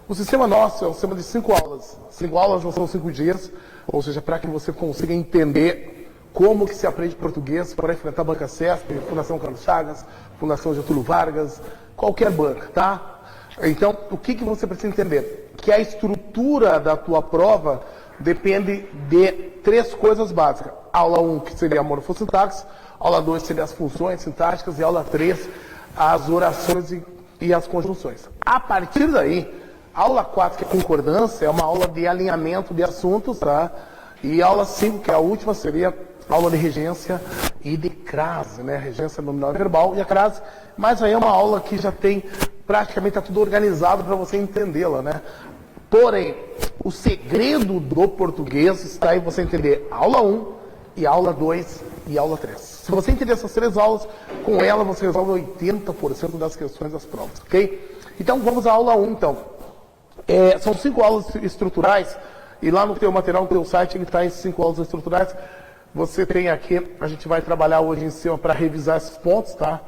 O sistema nosso é um sistema de 5 aulas. 5 aulas não são 5 dias, ou seja, para que você consiga entender como que se aprende português para enfrentar a Banca CESP, Fundação Carlos Chagas, Fundação Getúlio Vargas, qualquer banca, tá? Então, o que você precisa entender? Que a estrutura da tua prova depende de 3 coisas básicas. Aula 1, que seria a morfossintaxe, aula 2 seria as funções sintáticas e aula 3, as orações e as conjunções. A partir daí, aula 4, que é concordância, é uma aula de alinhamento de assuntos, tá? E aula 5, que é a última, seria aula de regência e de crase, né? Regência nominal e verbal e a crase. Mas aí é uma aula que já tem, praticamente tá tudo organizado para você entendê-la, né? Porém, o segredo do português está em você entender aula 1 e aula 2 e aula 3. Se você entender essas 3 aulas, com ela você resolve 80% das questões das provas, ok? Então, vamos à aula 1, então. São 5 aulas estruturais, e lá no teu material, no teu site, ele está em 5 aulas estruturais. Você tem aqui, a gente vai trabalhar hoje em cima para revisar esses pontos, tá?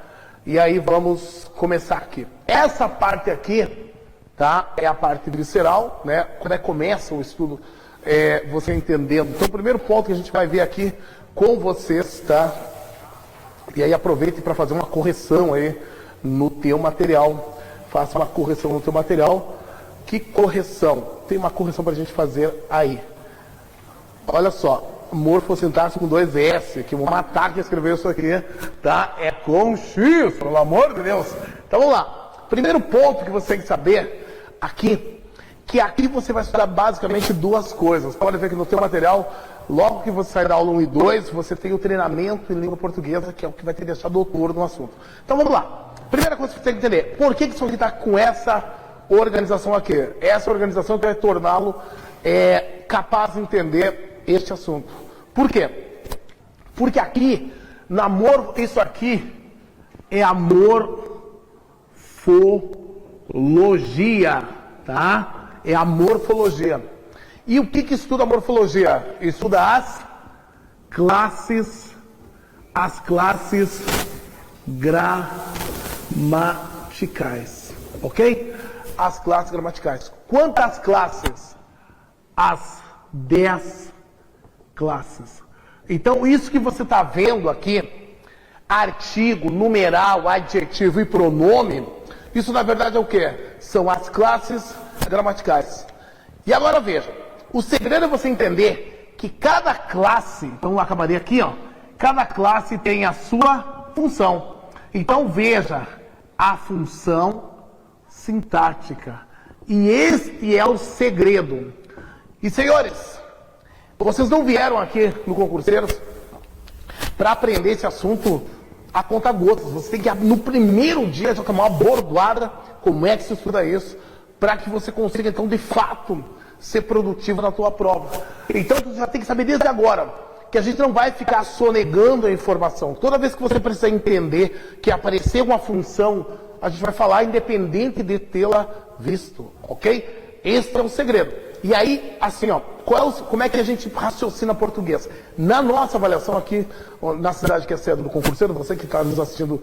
E aí vamos começar aqui. Essa parte aqui, tá? É a parte visceral, né? Como é que começa o estudo, você entendendo. Então, o primeiro ponto que a gente vai ver aqui com vocês, tá? E aí aproveite para fazer uma correção aí no teu material. Faça uma correção no teu material. Que correção? Tem uma correção para a gente fazer aí. Olha só, morfossintaxe com 2 S, que eu vou matar quem escreveu isso aqui, tá? É com X, pelo amor de Deus. Então vamos lá. Primeiro ponto que você tem que saber aqui, que aqui você vai estudar basicamente 2 coisas. Pode ver que no teu material, logo que você sair da aula 1 e 2, você tem o treinamento em língua portuguesa, que é o que vai te deixar doutor no assunto. Então vamos lá. Primeira coisa que você tem que entender, por que isso aqui está com essa organização aqui? Essa organização que vai torná-lo capaz de entender este assunto. Por quê? Porque aqui, isso aqui é a morfologia, tá? É a morfologia. E o que estuda a morfologia? Estuda as classes gramaticais, ok? As classes gramaticais. Quantas classes? As 10 classes. Então, isso que você está vendo aqui, artigo, numeral, adjetivo e pronome, isso na verdade é o quê? São as classes gramaticais. E agora veja, o segredo é você entender que cada classe, então eu acabarei aqui, ó, cada classe tem a sua função. Então veja, a função sintática. E este é o segredo. E senhores, vocês não vieram aqui no Concurseiros para aprender esse assunto a conta gotas. Você tem que, no primeiro dia, já tomar uma bordoada como é que se estuda isso, para que você consiga, então, de fato, ser produtivo na tua prova. Então, você já tem que saber desde agora que a gente não vai ficar sonegando a informação. Toda vez que você precisa entender que apareceu uma função, a gente vai falar independente de tê-la visto, ok? Esse é o segredo. E aí, assim, ó, como é que a gente raciocina português? Na nossa avaliação aqui, na cidade que é sede do concurseiro, você que está nos assistindo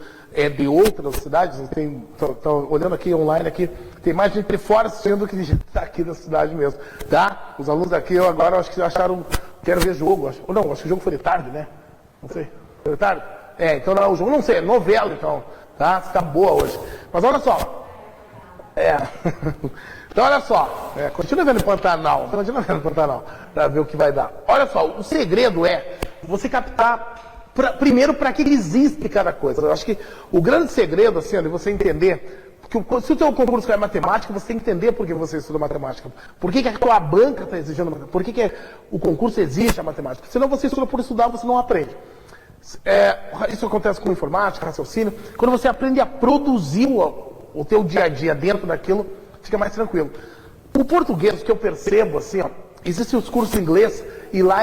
de outras cidades, está olhando aqui online, aqui, tem mais gente de fora assistindo do que de gente que está aqui da cidade mesmo, tá? Os alunos aqui, agora, acho que acharam, quero ver jogo, acho, ou não, acho que o jogo foi de tarde, né? Não sei, foi de tarde? Então não é o jogo, não sei, é novela, então, tá? Está boa hoje. Mas olha só, então, olha só, continua vendo Pantanal, para ver o que vai dar. Olha só, o segredo é você captar, primeiro, para que existe cada coisa. Eu acho que o grande segredo, assim, é você entender, que se o teu concurso é matemática, você tem que entender por que você estuda matemática. Por que a tua banca está exigindo matemática? Por que o concurso exige a matemática? Senão você estuda por estudar, você não aprende. Isso acontece com informática, raciocínio. Quando você aprende a produzir o teu dia a dia dentro daquilo, fica mais tranquilo. O português, que eu percebo, assim, ó, existem os cursos em inglês, e lá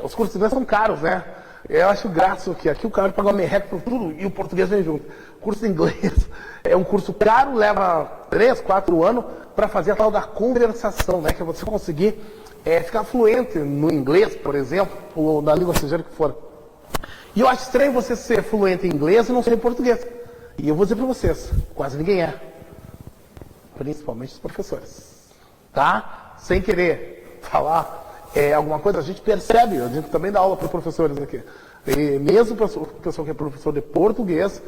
os cursos em inglês são caros, né? Eu acho graça que aqui o cara paga uma merreca por tudo e o português vem junto. O curso em inglês é um curso caro, leva 3, 4 anos para fazer a tal da conversação, né? Que é você conseguir ficar fluente no inglês, por exemplo, ou na língua estrangeira que for. E eu acho estranho você ser fluente em inglês e não ser em português. E eu vou dizer para vocês, quase ninguém é. principalmente os professores, tá? Sem querer falar alguma coisa, a gente percebe, a gente também dá aula para professores aqui. E mesmo o pessoal que é professor de português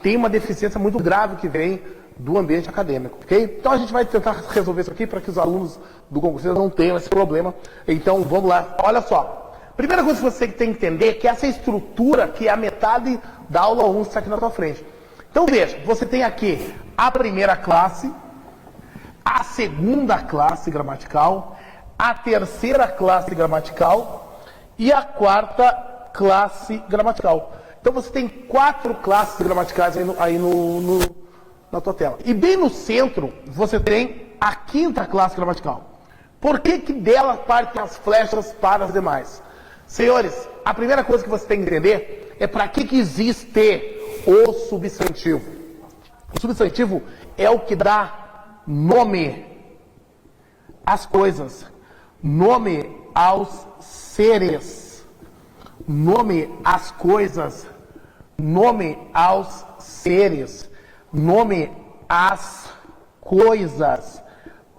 tem uma deficiência muito grave que vem do ambiente acadêmico, ok? Então a gente vai tentar resolver isso aqui para que os alunos do concurso não tenham esse problema. Então vamos lá, olha só. Primeira coisa que você tem que entender é que essa estrutura que é a metade da aula 1 está aqui na tua frente. Então veja, você tem aqui a primeira classe, a segunda classe gramatical, a terceira classe gramatical e a quarta classe gramatical. Então você tem 4 classes gramaticais aí na tua tela. E bem no centro você tem a quinta classe gramatical. Por que dela partem as flechas para as demais? Senhores, a primeira coisa que você tem que entender é para que existe o substantivo. O substantivo é o que dá nome às coisas, nome aos seres, nome às coisas, nome aos seres, nome às coisas.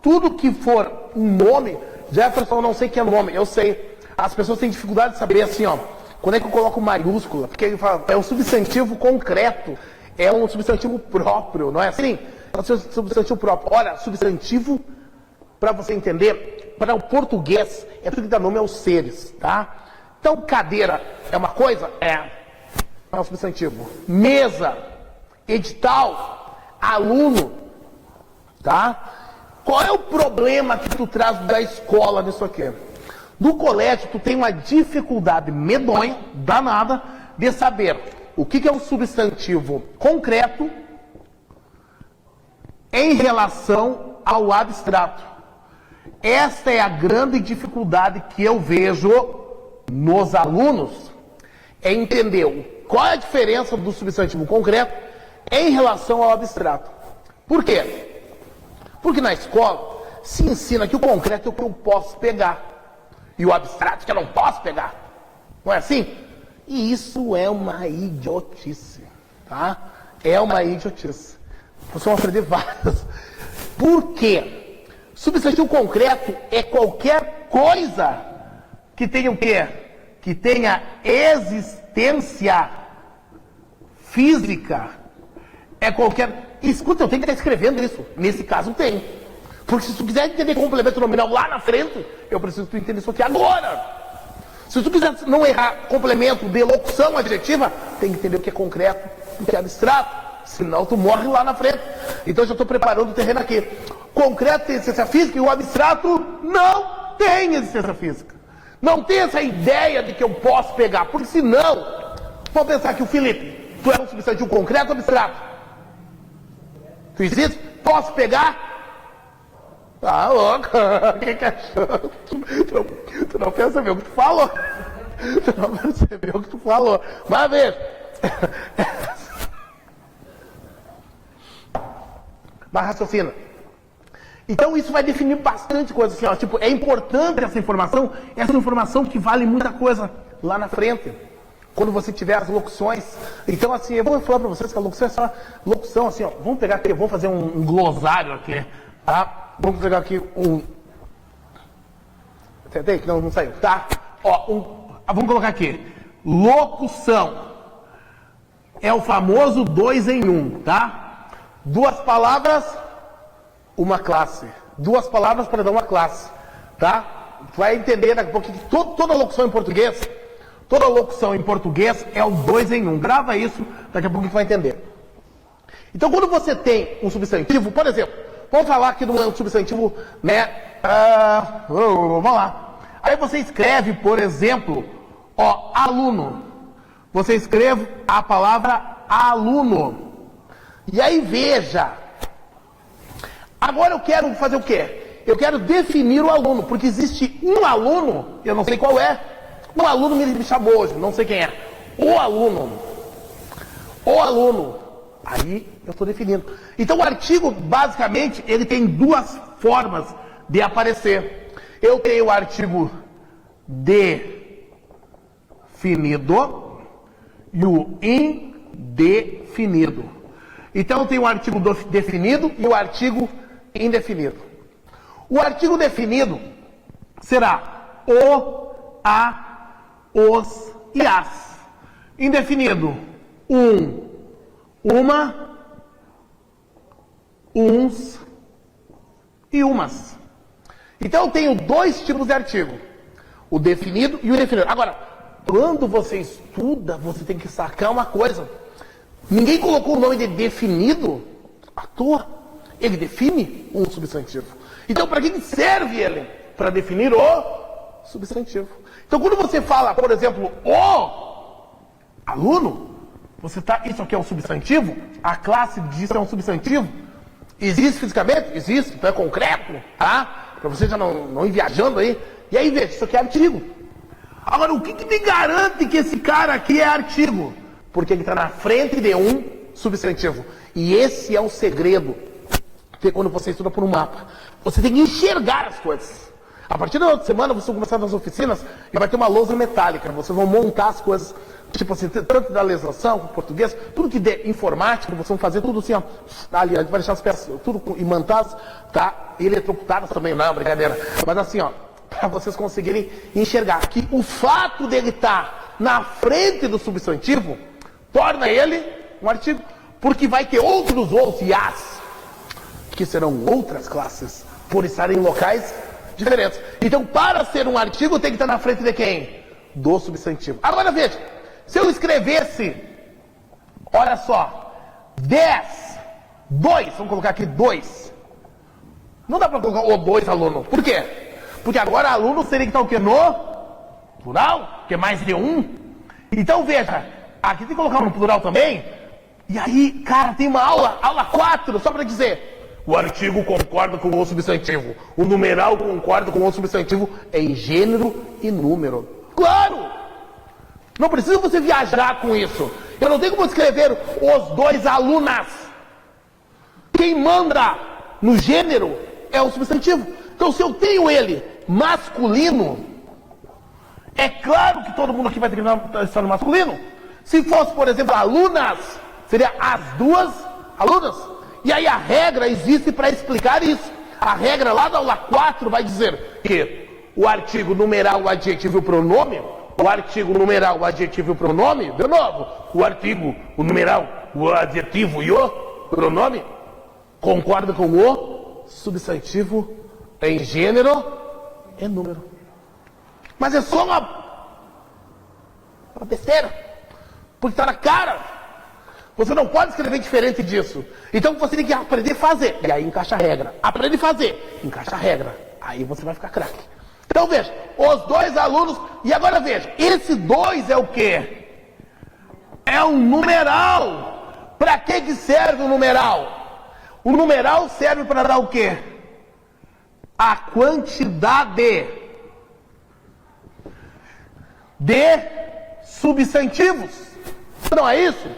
Tudo que for um nome, Jefferson, eu não sei o que é nome, eu sei. As pessoas têm dificuldade de saber assim, ó, quando é que eu coloco maiúscula, porque ele fala, é um substantivo concreto, é um substantivo próprio, não é assim? É um substantivo próprio. Olha, substantivo, para você entender, para o português, é tudo que dá nome aos seres, tá? Então, cadeira é uma coisa? É um substantivo. Mesa, edital, aluno, tá? Qual é o problema que tu traz da escola nisso aqui? No colégio, tu tem uma dificuldade medonha, danada, de saber o que é um substantivo concreto em relação ao abstrato. Esta é a grande dificuldade que eu vejo nos alunos, é entender qual é a diferença do substantivo concreto em relação ao abstrato. Por quê? Porque na escola se ensina que o concreto é o que eu posso pegar e o abstrato que eu não posso pegar. Não é assim? E isso é uma idiotice, tá? É uma idiotice. Vocês vão aprender várias. Por quê? Substantivo concreto é qualquer coisa que tenha o quê? Que tenha existência física. É qualquer... Escuta, eu tenho que estar escrevendo isso. Nesse caso tem. Porque se tu quiser entender complemento nominal lá na frente, eu preciso que tu entenda isso aqui agora. Se tu quiser não errar complemento de locução adjetiva, tem que entender o que é concreto e o que é abstrato. Senão tu morre lá na frente. Então eu já estou preparando o terreno aqui. Concreto tem existência física e o abstrato não tem existência física. Não tem essa ideia de que eu posso pegar. Porque senão, vamos pensar que o Felipe, tu é um substantivo concreto ou abstrato? Tu existe? Posso pegar? Ah, louco, o que achou? Tu não percebeu o que tu falou. Tu não percebeu o que tu falou. Mas ver. Mas raciocina. Então isso vai definir bastante coisa assim, ó. Tipo, é importante essa informação que vale muita coisa lá na frente. Quando você tiver as locuções. Então, assim, eu vou falar para vocês que a locução é só locução, assim, ó. Vamos pegar aqui, vamos fazer um glossário aqui, tá? Vamos pegar aqui um... Tentei? Não saiu. Tá? Ó, vamos colocar aqui. Locução. É o famoso 2 em 1, tá? 2 palavras, uma classe. 2 palavras para dar uma classe, tá? Vai entender daqui a pouco que toda locução em português, é o 2 em 1. Grava isso, daqui a pouco tu vai entender. Então, quando você tem um substantivo, por exemplo, vamos falar aqui de um substantivo, né? Vamos lá. Aí você escreve, por exemplo, ó, aluno. Você escreve a palavra aluno. E aí veja. Agora eu quero fazer o quê? Eu quero definir o aluno, porque existe um aluno, eu não sei qual é. Um aluno me chamou hoje, não sei quem é. O aluno. Aí eu estou definindo. Então o artigo, basicamente, ele tem 2 formas de aparecer. Eu tenho o artigo definido e o indefinido. Então eu tenho o artigo definido e o artigo indefinido. O artigo definido será o, a, os e as. Indefinido, uma, uns e umas. Então eu tenho dois tipos de artigo, o definido e o indefinido. Agora, quando você estuda, você tem que sacar uma coisa. Ninguém colocou o nome de definido à toa. Ele define um substantivo. Então, para que serve ele? Para definir o substantivo. Então, quando você fala, por exemplo, o aluno, você tá, isso aqui é um substantivo? A classe disso é um substantivo? Existe fisicamente? Existe, então é concreto, tá? Para você já não ir viajando aí. E aí, veja, isso aqui é artigo. Agora, o que me garante que esse cara aqui é artigo? Porque ele está na frente de um substantivo. E esse é o segredo. Porque quando você estuda por um mapa, você tem que enxergar as coisas. A partir da outra semana, vocês vão começar nas oficinas e vai ter uma lousa metálica. Vocês vão montar as coisas, tipo assim, tanto da legislação, português, tudo que der informática, vocês vão fazer tudo assim, ó. Ali, a gente vai deixar as peças, tudo imantadas, tá? Eletrocutadas também, não, brincadeira. Mas assim, ó, para vocês conseguirem enxergar que o fato dele estar na frente do substantivo torna ele um artigo. Porque vai ter outros os e as, que serão outras classes, por estarem em locais diferentes. Então, para ser um artigo, tem que estar na frente de quem? Do substantivo. Agora, veja, se eu escrevesse, olha só, 10, 2, vamos colocar aqui 2. Não dá para colocar o 2 aluno. Por quê? Porque agora aluno seria que estar o quê? No plural, que é mais de um. Então, veja, aqui tem que colocar no plural também. E aí, cara, tem uma aula 4, só para dizer... O artigo concorda com o substantivo. O numeral concorda com o substantivo em gênero e número. Claro! Não precisa você viajar com isso. Eu não tenho como escrever os dois alunas. Quem manda no gênero é o substantivo. Então, se eu tenho ele masculino, é claro que todo mundo aqui vai ter que estar no masculino. Se fosse, por exemplo, alunas, seria as duas alunas. E aí a regra existe para explicar isso. A regra lá da aula 4 vai dizer que o artigo, numeral, o adjetivo e o pronome, o artigo, numeral, o adjetivo e o pronome, de novo, o artigo, o numeral, o adjetivo e o pronome concordam com o substantivo em gênero e número. Mas é só uma besteira, porque está na cara. Você não pode escrever diferente disso. Então você tem que aprender a fazer. E aí encaixa a regra. Aprende a fazer. Encaixa a regra. Aí você vai ficar craque. Então veja, os dois alunos. E agora veja, esse 2 é o quê? É um numeral. Para que serve o numeral? O numeral serve para dar o quê? A quantidade de substantivos. Não é isso?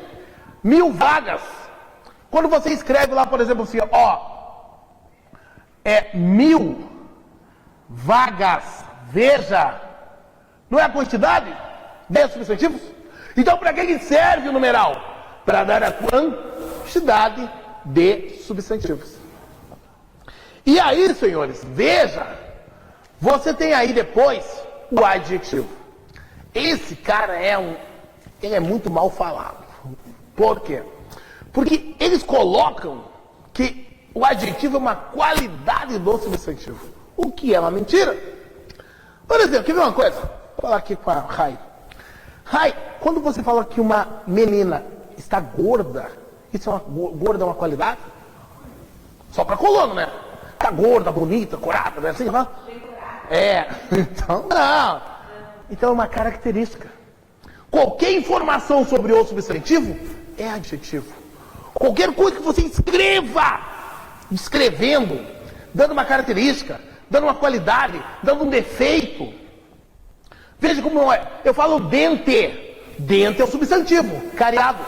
1000 vagas. Quando você escreve lá, por exemplo, assim, ó, é 1000 vagas. Veja, não é a quantidade de substantivos? Então, para que serve o numeral? Para dar a quantidade de substantivos. E aí, senhores, veja, você tem aí depois o adjetivo. Esse cara ele é muito mal falado. Por quê? Porque eles colocam que o adjetivo é uma qualidade do substantivo. O que é uma mentira. Por exemplo, quer ver uma coisa? Vou falar aqui com a Rai. Rai, quando você fala que uma menina está gorda, isso é gorda é uma qualidade? Só para colono, né? Está gorda, bonita, corada, não é assim? Não? É, então não. Então é uma característica. Qualquer informação sobre o substantivo é adjetivo. Qualquer coisa que você escreva, descrevendo, dando uma característica, dando uma qualidade, dando um defeito. Veja como não é. Eu falo dente. Dente é o substantivo, cariado.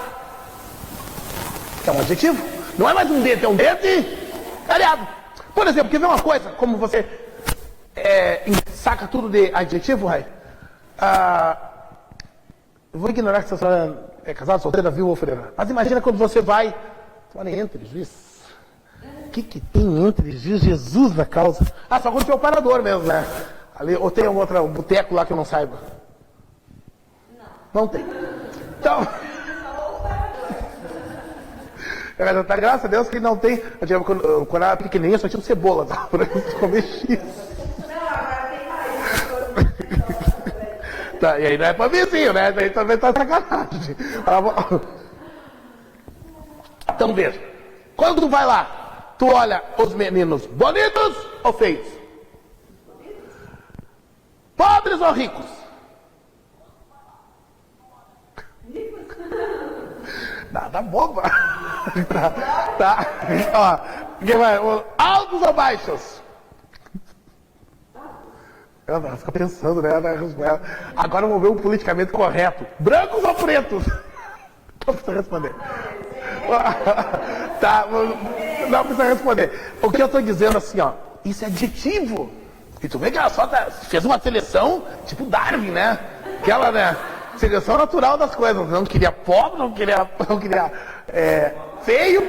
É um adjetivo. Não é mais um dente, é um dente cariado. Por exemplo, quer ver uma coisa? Como você saca tudo de adjetivo, Rai? Eu vou ignorar que você é casado, solteira, viúva ou freira. Mas imagina quando você vai... Entre, juiz. que tem entre Jesus na causa? Ah, só quando tiver o parador mesmo, né? Ali, ou tem algum outro boteco lá que eu não saiba? Não tem. Então... Tá, graças a Deus que não tem. Quando era pequenininha só tinha cebola, tá? Pra comer X. Tá, e aí não é pra vizinho, né? Daí também tá sacanagem. Então veja, quando tu vai lá, tu olha os meninos bonitos ou feios? Pobres ou ricos? Nada boba. Tá. Ó, altos ou baixos? Ela fica pensando, né? Agora vamos ver o politicamente correto. Brancos ou pretos? Não precisa responder. Tá, não precisa responder. O que eu estou dizendo assim, ó, isso é adjetivo. E tu vê que ela só fez uma seleção tipo Darwin, né? Aquela, né? Seleção natural das coisas. Não queria pobre, não queria feio.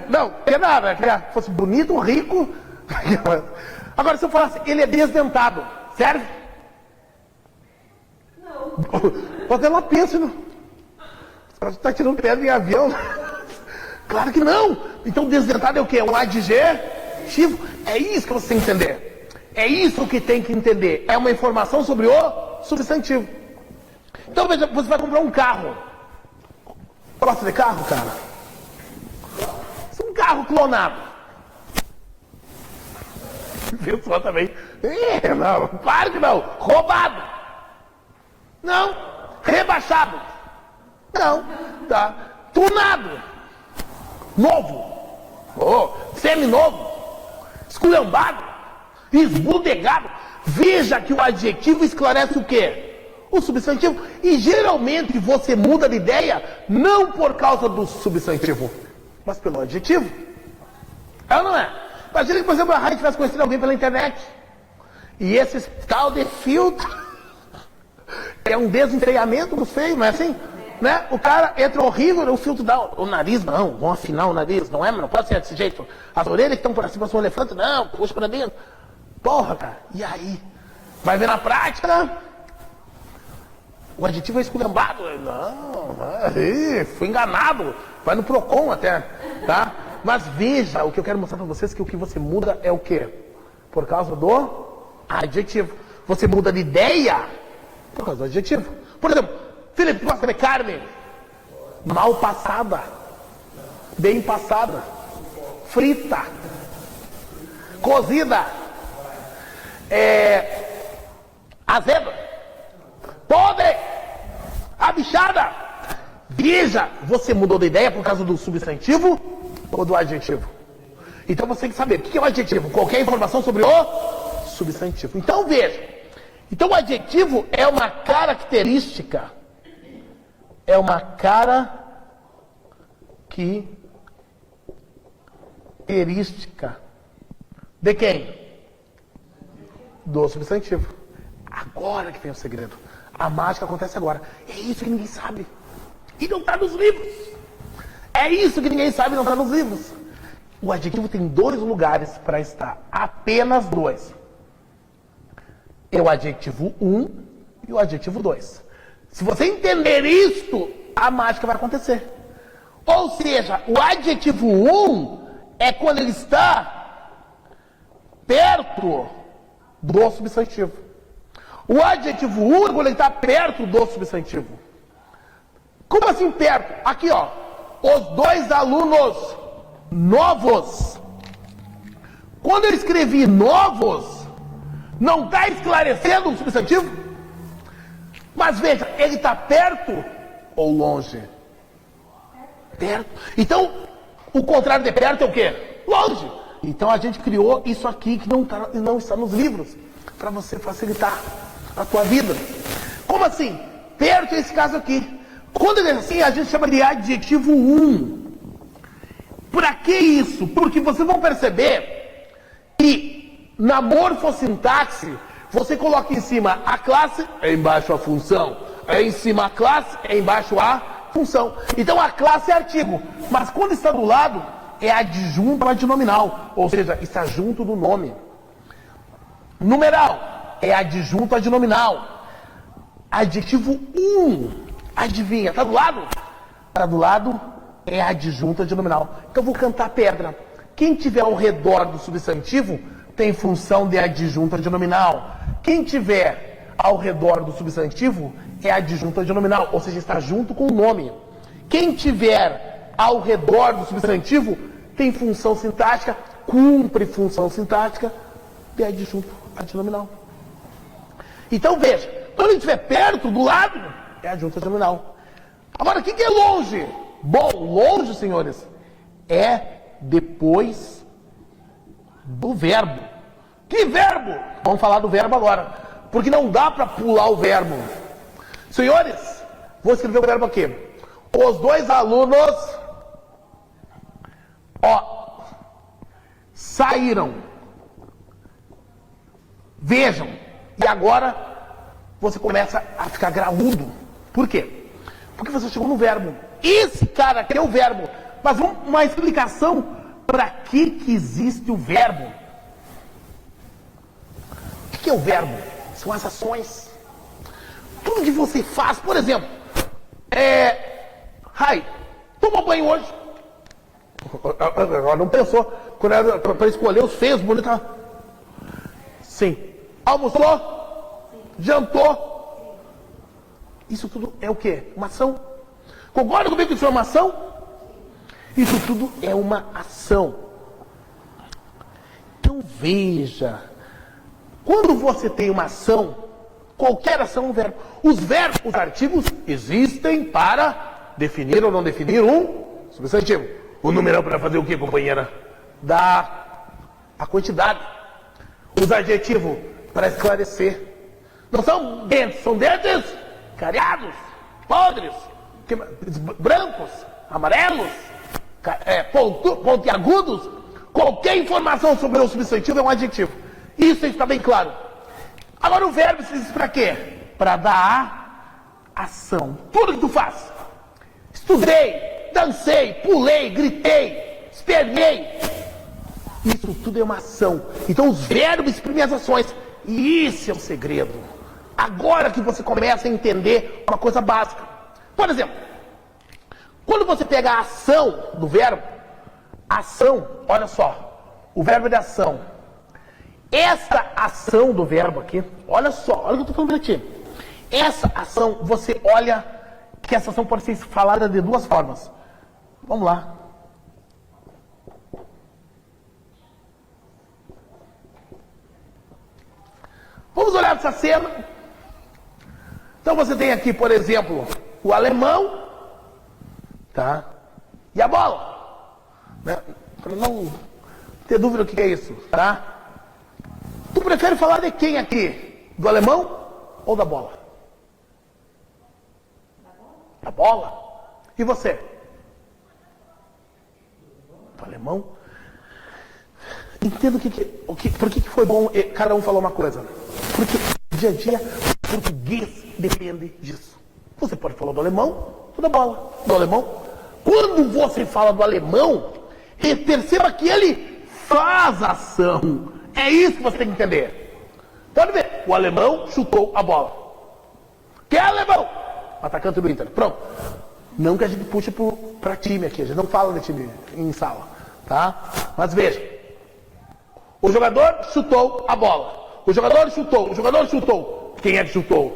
Não, queria nada. Queria que fosse bonito, rico. Agora, se eu falasse, ele é desdentado, serve? Não. Mas ela pensa, não. Você está tirando pedra em avião? Claro que não. Então, desdentado é o quê? Um adjetivo? É isso que você tem que entender. É isso que tem que entender. É uma informação sobre o substantivo. Então, veja, você vai comprar um carro. Gosta de carro, cara? Isso é um carro clonado. Viu só também? Não, claro que não. Roubado. Não. Rebaixado. Não. Tá. Tunado. Novo. Oh, seminovo. Esculhambado. Esbudegado. Veja que o adjetivo esclarece o quê? O substantivo. E geralmente você muda de ideia não por causa do substantivo, mas pelo adjetivo. É ou não é? Imagina que, por exemplo, a Raia tivesse conhecido alguém pela internet. E esse tal de filtro é um desenfreamento do feio, não é assim? Né? O cara entra horrível, o filtro dá o nariz, não, vamos afinar o nariz, não é? Não pode ser desse jeito. As orelhas que estão por cima são um elefante, não, puxa pra dentro. Porra, cara, e aí? Vai ver na prática, o adjetivo é esculhambado. Não, fui enganado. Vai no Procon até, tá? Mas veja, o que eu quero mostrar para vocês é que o que você muda é o quê? Por causa do adjetivo. Você muda de ideia por causa do adjetivo. Por exemplo, Felipe, gosta de carne? Mal passada. Bem passada. Frita. Cozida. Azeda. Podre. Abichada. Veja, você mudou de ideia por causa do substantivo ou do adjetivo? Então você tem que saber o que é o adjetivo. Qualquer informação sobre o substantivo. Então veja. Então o adjetivo é uma característica. É uma característica de quem? Do substantivo. Agora que vem o segredo. A mágica acontece agora. É isso que ninguém sabe. E não está nos livros. É isso que ninguém sabe e não está nos livros. O adjetivo tem dois lugares para estar. Apenas dois. É o adjetivo 1 e o adjetivo 2. Se você entender isto, a mágica vai acontecer. Ou seja, o adjetivo 1 é quando ele está perto do substantivo. O adjetivo 1 é quando ele está perto do substantivo. Como assim perto? Aqui, ó. Os dois alunos novos. Quando eu escrevi novos, não está esclarecendo o substantivo? Mas veja, ele está perto ou longe? Perto. Então, o contrário de perto é o quê? Longe. Então a gente criou isso aqui que não está nos livros, para você facilitar a tua vida. Como assim? Perto é esse caso aqui. Quando ele é assim, a gente chama de adjetivo 1. Para que isso? Porque vocês vão perceber que na morfossintaxe, você coloca em cima a classe, é embaixo a função. É em cima a classe, é embaixo a função. Então a classe é artigo. Mas quando está do lado, é adjunto ao adnominal, ou seja, está junto do nome. Numeral é adjunto ao adnominal. Adjetivo adivinha, tá do lado? Tá do lado, é adjunto ao adnominal. Então eu vou cantar pedra. Quem tiver ao redor do substantivo tem função de adjunto ao adnominal. Quem tiver ao redor do substantivo é adjunto ao adnominal, ou seja, está junto com o nome. Quem tiver ao redor do substantivo tem função sintática, cumpre função sintática de adjunto adnominal. Então veja, quando ele estiver perto, do lado, é adjunto adnominal. Agora, o que é longe? Bom, longe, senhores, é depois do verbo. Que verbo? Vamos falar do verbo agora, porque não dá para pular o verbo. Senhores, vou escrever o verbo aqui. Os dois alunos, saíram. Vejam. E agora você começa a ficar graúdo. Por quê? Porque você chegou no verbo. Esse cara aqui é o verbo. Mas vamos uma explicação para que existe o verbo. O que é o verbo? São as ações. Tudo que você faz, por exemplo, toma banho hoje. Não pensou. Quando era para escolher os feios, bonita. Sim. Almoçou? Jantou? Isso tudo é o quê? Uma ação. Concorda comigo que isso é uma ação? Isso tudo é uma ação. Então veja, quando você tem uma ação, qualquer ação é um verbo. Os verbos, os artigos, existem para definir ou não definir um substantivo. O numeral para fazer o quê, companheira? Dar a quantidade. Os adjetivos para esclarecer. Não são dentes, são dentes cariados, podres, brancos, amarelos, pontiagudos. Qualquer informação sobre o substantivo é um adjetivo. Isso tem que ficar bem claro. Agora o verbo se diz para quê? Para dar a ação. Tudo que tu faz. Estudei, dancei, pulei, gritei, esperneei. Isso tudo é uma ação. Então os verbos exprimem as ações. E isso é o segredo. Agora que você começa a entender uma coisa básica. Por exemplo, quando você pega a ação do verbo, ação, olha só, o verbo é de ação. Essa ação do verbo aqui, olha só, olha o que eu estou falando para ti. Essa ação, você olha que essa ação pode ser falada de duas formas. Vamos lá. Vamos olhar essa cena. Então você tem aqui, por exemplo, o alemão, tá? E a bola, né? Para não ter dúvida do que é isso, tá? Tu prefere falar de quem aqui? Do alemão ou da bola? Da bola. E você? Do alemão? Entendo por que foi bom cada um falou uma coisa. Porque dia a dia o português depende disso. Você pode falar do alemão ou da bola. Do alemão. Quando você fala do alemão, perceba que ele faz ação. É isso que você tem que entender. Pode ver. O alemão chutou a bola. Quem é alemão? Atacante do Inter. Pronto. Não que a gente puxe para time aqui. A gente não fala de time em sala. Tá? Mas veja. O jogador chutou a bola. O jogador chutou. O jogador chutou. Quem é que chutou?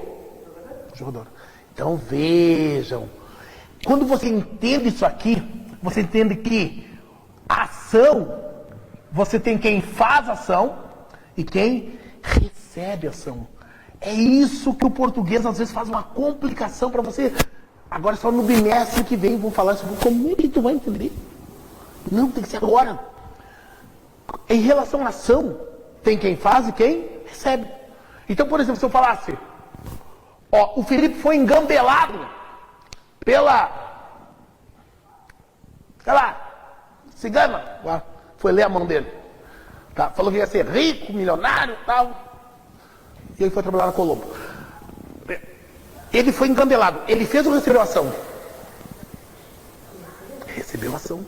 O jogador. Então vejam. Quando você entende isso aqui, você entende que a ação, você tem quem faz ação e quem recebe ação. É isso que o português às vezes faz uma complicação para você. Agora só no bimestre que vem vão falar sobre como é que tu vai entender. Não, tem que ser agora. Em relação à ação, tem quem faz e quem recebe. Então, por exemplo, se eu falasse, o Felipe foi engambelado pela, sei lá, cigana, foi ler a mão dele. Tá? Falou que ia ser rico, milionário e tal. E ele foi trabalhar na Colombo. Ele foi engambelado. Ele fez ou recebeu ação? Recebeu ação.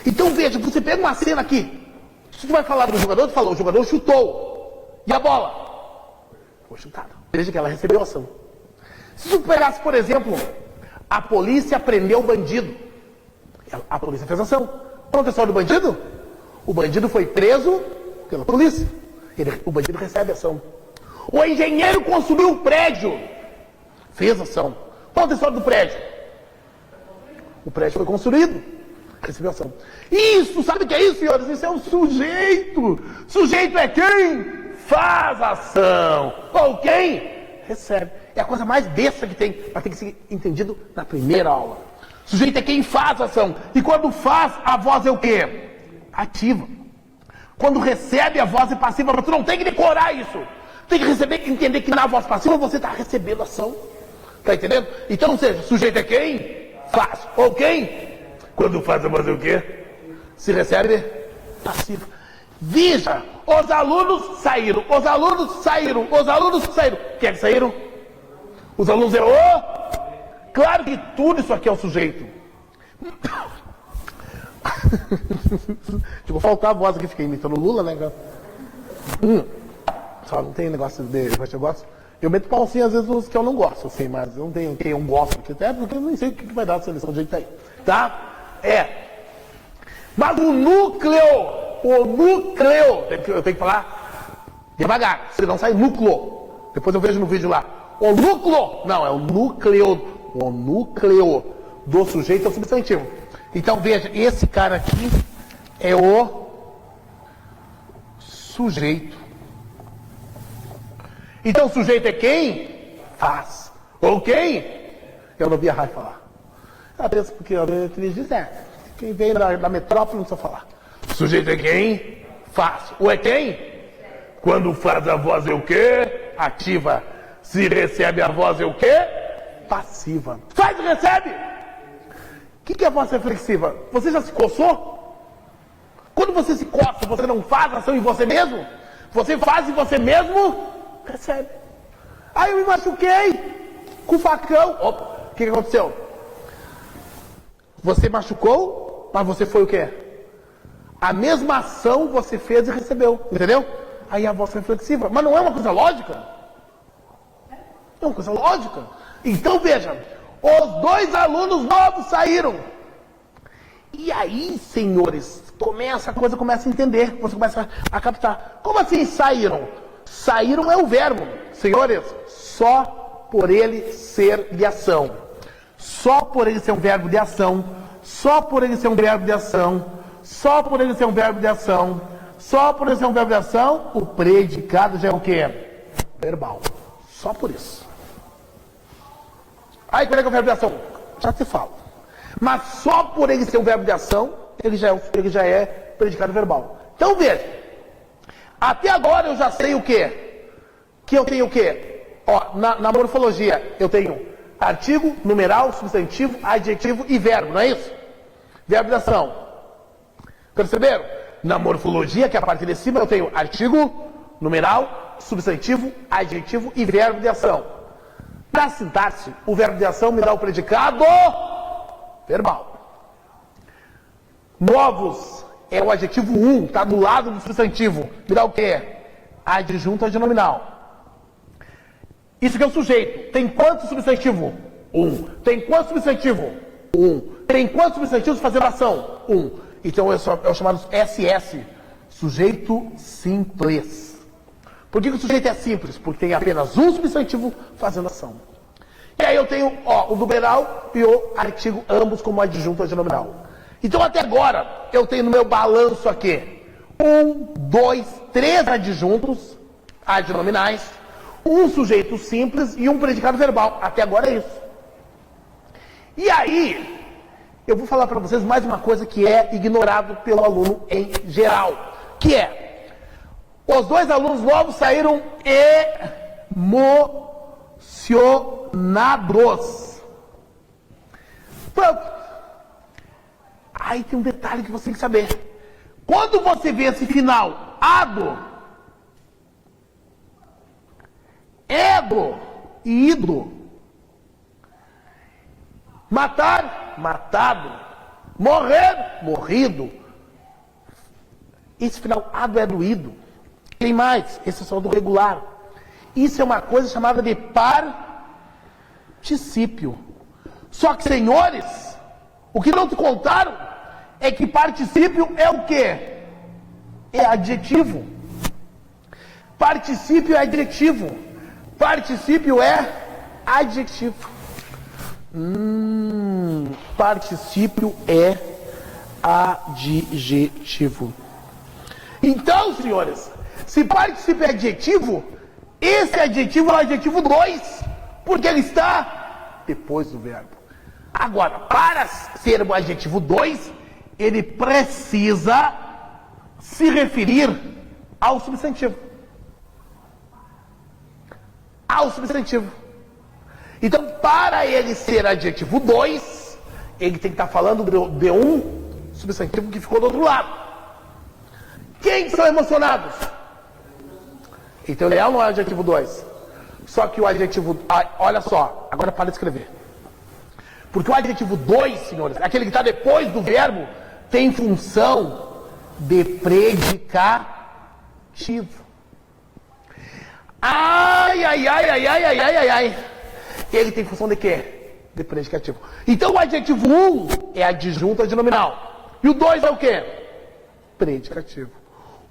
Então veja, você pega uma cena aqui. Se tu vai falar do jogador, tu falou, o jogador chutou. E a bola? Foi chutada. Veja que ela recebeu ação. Se tu pegasse, por exemplo, a polícia prendeu o bandido. A polícia fez ação. Qual é a história do bandido? O bandido foi preso pela polícia. O bandido recebe ação. O engenheiro construiu um prédio. Fez ação. Qual é a história do prédio? O prédio foi construído. Recebeu ação. Isso, sabe o que é isso, senhores? Isso é um sujeito. Sujeito é quem faz ação. Ou quem recebe. É a coisa mais besta que tem, mas tem que ser entendido na primeira aula. Sujeito é quem faz ação. E quando faz, a voz é o quê? Ativa. Quando recebe, a voz é passiva. Mas tu não tem que decorar isso. Tem que receber, entender que na voz passiva você está recebendo ação. Tá entendendo? Então, ou seja, sujeito é quem faz. Ou quem? Quando faz, a voz é o quê? Se recebe, passiva. Veja, os alunos saíram. Os alunos saíram. Os alunos saíram. Quem é que saíram? Os alunos é o... Claro que tudo isso aqui é o sujeito. Tipo, faltar a voz aqui, fiquei imitando o Lula, né, cara? Só não tem negócio de eu gosto. Eu meto pau sim, às vezes, os que eu não gosto, assim, mas eu não tenho quem eu gosto. Até porque eu nem sei o que vai dar a seleção do jeito aí. Tá? Mas o núcleo, eu tenho que falar devagar, senão sai núcleo. Depois eu vejo no vídeo lá. O núcleo, não, é o núcleo. O núcleo do sujeito é o substantivo. Então veja, esse cara aqui é o sujeito. Então o sujeito é quem faz. Ou quem? Eu não vi a Rai falar. Às vezes, porque a Beatriz diz, quem vem da metrópole não precisa falar. O sujeito é quem faz. Ou é quem? Quando faz a voz é o quê? Ativa. Se recebe a voz é o quê? Passiva. Faz e recebe. O que é a voz reflexiva? Você já se coçou? Quando você se coça, você não faz ação em você mesmo? Você faz em você mesmo, recebe. Aí eu me machuquei com o facão. Opa, o que aconteceu? Você machucou, mas você foi o quê? A mesma ação você fez e recebeu. Entendeu? Aí a voz é reflexiva. Mas não é uma coisa lógica? É uma coisa lógica. Então veja, os dois alunos novos saíram. E aí, senhores, a coisa começa a entender, você começa a captar. Como assim saíram? Saíram é o verbo. Senhores, só por ele ser de ação. Só por ele ser um verbo de ação. Só por ele ser um verbo de ação. Só por ele ser um verbo de ação. Só por ele ser um verbo de ação, o predicado já é o quê? Verbal. Só por isso. Aí, qual é que é o verbo de ação? Já te falo. Mas só por ele ser um verbo de ação, ele já é predicado verbal. Então, veja. Até agora eu já sei o quê? Que eu tenho o quê? Ó, na morfologia, eu tenho artigo, numeral, substantivo, adjetivo e verbo, não é isso? Verbo de ação. Perceberam? Na morfologia, que é a parte de cima, eu tenho artigo, numeral, substantivo, adjetivo e verbo de ação. Na sintaxe, o verbo de ação me dá o predicado verbal. Novos é o adjetivo está do lado do substantivo. Me dá o quê? Adjunto adnominal. Isso que é o sujeito. Tem quantos substantivos? Tem quantos substantivos? Tem quantos substantivos fazendo ação? Então é o chamado SS, sujeito simples. Por que o sujeito é simples? Porque tem apenas um substantivo fazendo ação. E aí eu tenho o numeral e o artigo, ambos como adjunto adnominal. Então até agora eu tenho no meu balanço aqui 1, 2, 3 adjuntos adnominais, um sujeito simples e um predicado verbal. Até agora é isso. E aí eu vou falar para vocês mais uma coisa que é ignorado pelo aluno em geral, que é os dois alunos novos saíram emocionados. Pronto. Aí tem um detalhe que você tem que saber. Quando você vê esse final, ado, ego e ido, matar, matado, Morrer, morrido. Esse final ado é doído. Tem mais, esse é só do regular. Isso é uma coisa chamada de particípio. Só que, senhores, o que não te contaram é que particípio é o quê? É adjetivo. Particípio é adjetivo. Particípio é adjetivo. Particípio é adjetivo. Então, senhores, se particípio é adjetivo, esse adjetivo é o adjetivo 2, porque ele está depois do verbo. Agora, para ser o adjetivo 2, ele precisa se referir ao substantivo. Ao substantivo. Então, para ele ser adjetivo 2, ele tem que estar falando de um substantivo que ficou do outro lado. Quem são emocionados? Então, ele é ou não é adjetivo 2? Só que o adjetivo... olha só, agora para de escrever. Porque o adjetivo 2, senhores, aquele que está depois do verbo, tem função de predicativo. Ai. Ele tem função de quê? De predicativo. Então o adjetivo 1 é adjunto adnominal. E o 2 é o quê? Predicativo.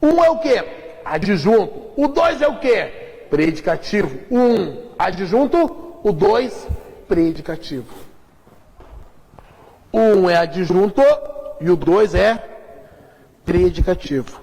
1 é o quê? Adjunto. O 2 é o quê? Predicativo. 1 adjunto, o 2 predicativo. 1 é adjunto e o 2 é predicativo.